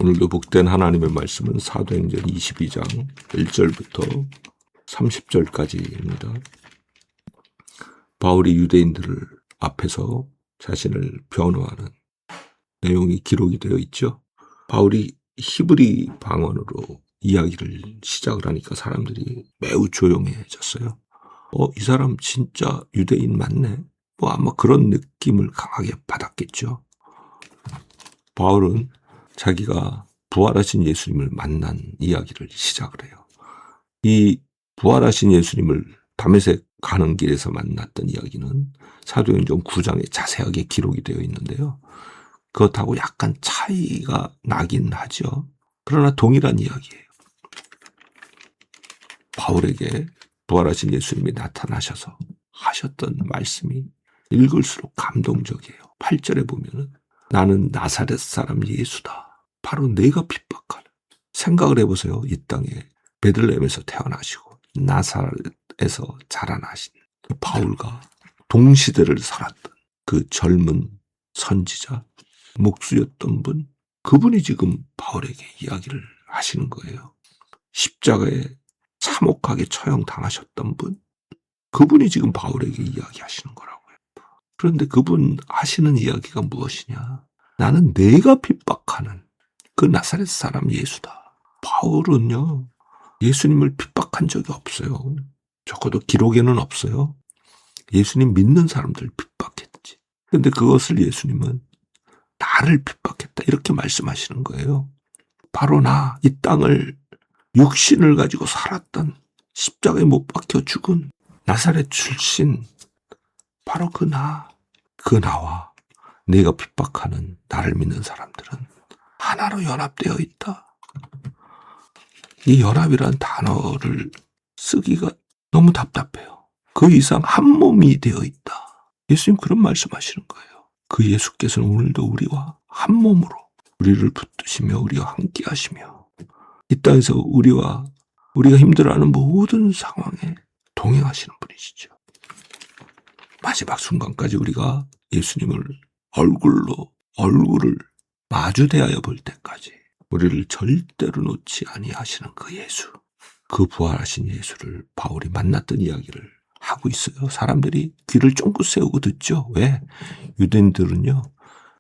오늘도 복된 하나님의 말씀은 사도행전 22장 1절부터 30절까지입니다. 바울이 유대인들을 앞에서 자신을 변호하는 내용이 기록이 되어 있죠. 바울이 히브리 방언으로 이야기를 시작을 하니까 사람들이 매우 조용해졌어요. 이 사람 진짜 유대인 맞네? 아마 그런 느낌을 강하게 받았겠죠. 바울은 자기가 부활하신 예수님을 만난 이야기를 시작을 해요. 이 부활하신 예수님을 다메섹 가는 길에서 만났던 이야기는 사도행전 9장에 자세하게 기록이 되어 있는데요. 그것하고 약간 차이가 나긴 하죠. 그러나 동일한 이야기예요. 바울에게 부활하신 예수님이 나타나셔서 하셨던 말씀이 읽을수록 감동적이에요. 8절에 보면은 나는 나사렛 사람 예수다. 바로 내가 핍박하는. 생각을 해보세요. 이 땅에 베들레헴에서 태어나시고 나사렛에서 자라나신 바울과 동시대를 살았던 그 젊은 선지자, 목수였던 분, 그분이 지금 바울에게 이야기를 하시는 거예요. 십자가에 참혹하게 처형당하셨던 분, 그분이 지금 바울에게 이야기하시는 거라고요. 그런데 그분 하시는 이야기가 무엇이냐? 나는 내가 핍박하는 그 나사렛 사람 예수다. 바울은요, 예수님을 핍박한 적이 없어요. 적어도 기록에는 없어요. 예수님 믿는 사람들 핍박했지. 그런데 그것을 예수님은 나를 핍박했다. 이렇게 말씀하시는 거예요. 바로 나, 이 땅을 육신을 가지고 살았던 십자가에 못 박혀 죽은 나사렛 출신, 바로 그 나와 내가 핍박하는 나를 믿는 사람들은 하나로 연합되어 있다. 이 연합이란 단어를 쓰기가 너무 답답해요. 그 이상 한 몸이 되어 있다. 예수님 그런 말씀하시는 거예요. 그 예수께서는 오늘도 우리와 한 몸으로 우리를 붙드시며 우리와 함께 하시며 이 땅에서 우리가 힘들어하는 모든 상황에 동행하시는 분이시죠. 마지막 순간까지 우리가 예수님을 얼굴을 마주 대하여 볼 때까지 우리를 절대로 놓지 아니하시는 그 예수, 그 부활하신 예수를 바울이 만났던 이야기를 하고 있어요. 사람들이 귀를 쫑긋 세우고 듣죠. 왜? 유대인들은요,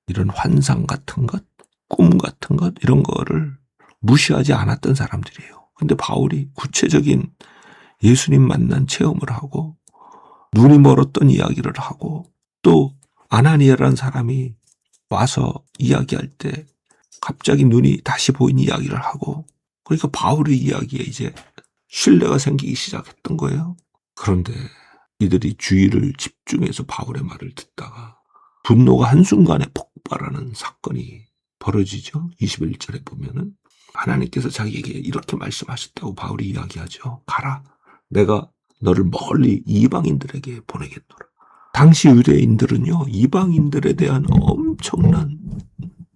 이런 환상 같은 것, 꿈 같은 것, 이런 거를 무시하지 않았던 사람들이에요. 근데 바울이 구체적인 예수님 만난 체험을 하고 눈이 멀었던 이야기를 하고 또 아나니아라는 사람이 와서 이야기할 때 갑자기 눈이 다시 보이는 이야기를 하고, 그러니까 바울의 이야기에 이제 신뢰가 생기기 시작했던 거예요. 그런데 이들이 주의를 집중해서 바울의 말을 듣다가 분노가 한순간에 폭발하는 사건이 벌어지죠. 21절에 보면은 하나님께서 자기에게 이렇게 말씀하셨다고 바울이 이야기하죠. 가라. 내가 너를 멀리 이방인들에게 보내겠노라. 당시 유대인들은요, 이방인들에 대한 엄청난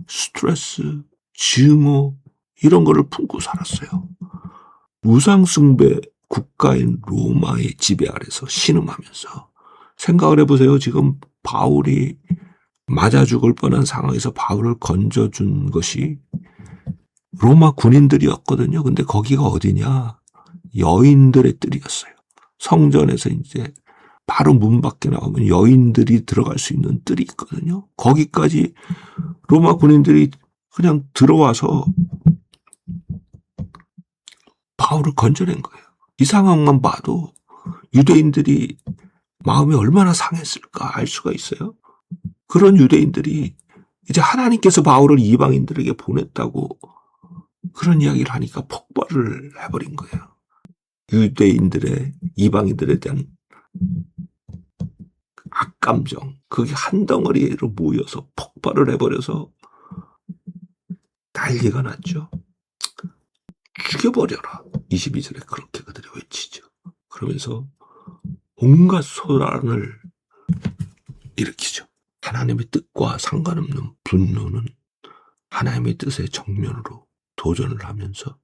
스트레스, 증오, 이런 거를 품고 살았어요. 우상숭배 국가인 로마의 지배 아래서 신음하면서. 생각을 해보세요. 지금 바울이 맞아 죽을 뻔한 상황에서 바울을 건져준 것이 로마 군인들이었거든요. 근데 거기가 어디냐? 여인들의 뜰이었어요. 성전에서 이제 바로 문 밖에 나오면 여인들이 들어갈 수 있는 뜰이 있거든요. 거기까지 로마 군인들이 그냥 들어와서 바울을 건져낸 거예요. 이 상황만 봐도 유대인들이 마음이 얼마나 상했을까 알 수가 있어요. 그런 유대인들이 이제 하나님께서 바울을 이방인들에게 보냈다고 그런 이야기를 하니까 폭발을 해버린 거예요. 유대인들의, 이방인들에 대한 악감정, 그게 한 덩어리로 모여서 폭발을 해버려서 난리가 났죠. 죽여버려라. 22절에 그렇게 그들이 외치죠. 그러면서 온갖 소란을 일으키죠. 하나님의 뜻과 상관없는 분노는 하나님의 뜻에 정면으로 도전을 하면서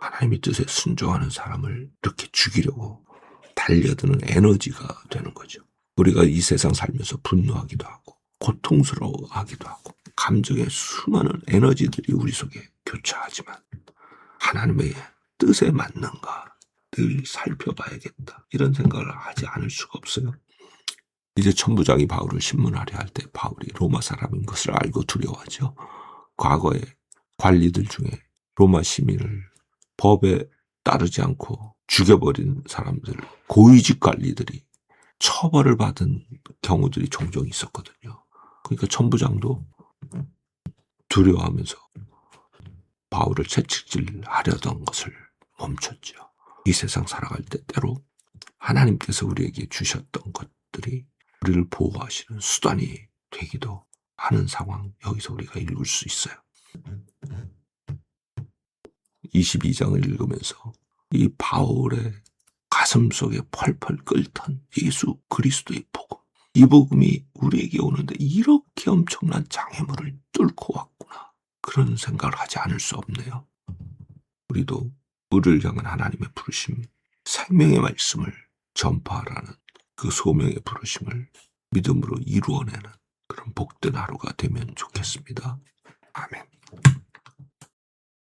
하나님의 뜻에 순종하는 사람을 이렇게 죽이려고 달려드는 에너지가 되는 거죠. 우리가 이 세상 살면서 분노하기도 하고 고통스러워하기도 하고 감정의 수많은 에너지들이 우리 속에 교차하지만 하나님의 뜻에 맞는가 늘 살펴봐야겠다. 이런 생각을 하지 않을 수가 없어요. 이제 천부장이 바울을 신문하려 할 때 바울이 로마 사람인 것을 알고 두려워하죠. 과거에 관리들 중에 로마 시민을 법에 따르지 않고 죽여버린 사람들, 고위직 관리들이 처벌을 받은 경우들이 종종 있었거든요. 그러니까 천부장도 두려워하면서 바울을 채찍질하려던 것을 멈췄죠. 이 세상 살아갈 때 때로 하나님께서 우리에게 주셨던 것들이 우리를 보호하시는 수단이 되기도 하는 상황, 여기서 우리가 읽을 수 있어요. 22장을 읽으면서 이 바울의 가슴 속에 펄펄 끓던 예수 그리스도의 복음, 이 복음이 우리에게 오는데 이렇게 엄청난 장애물을 뚫고 왔구나, 그런 생각을 하지 않을 수 없네요. 우리도 우리를 향한 하나님의 부르심, 생명의 말씀을 전파하라는 그 소명의 부르심을 믿음으로 이루어내는 그런 복된 하루가 되면 좋겠습니다. 아멘.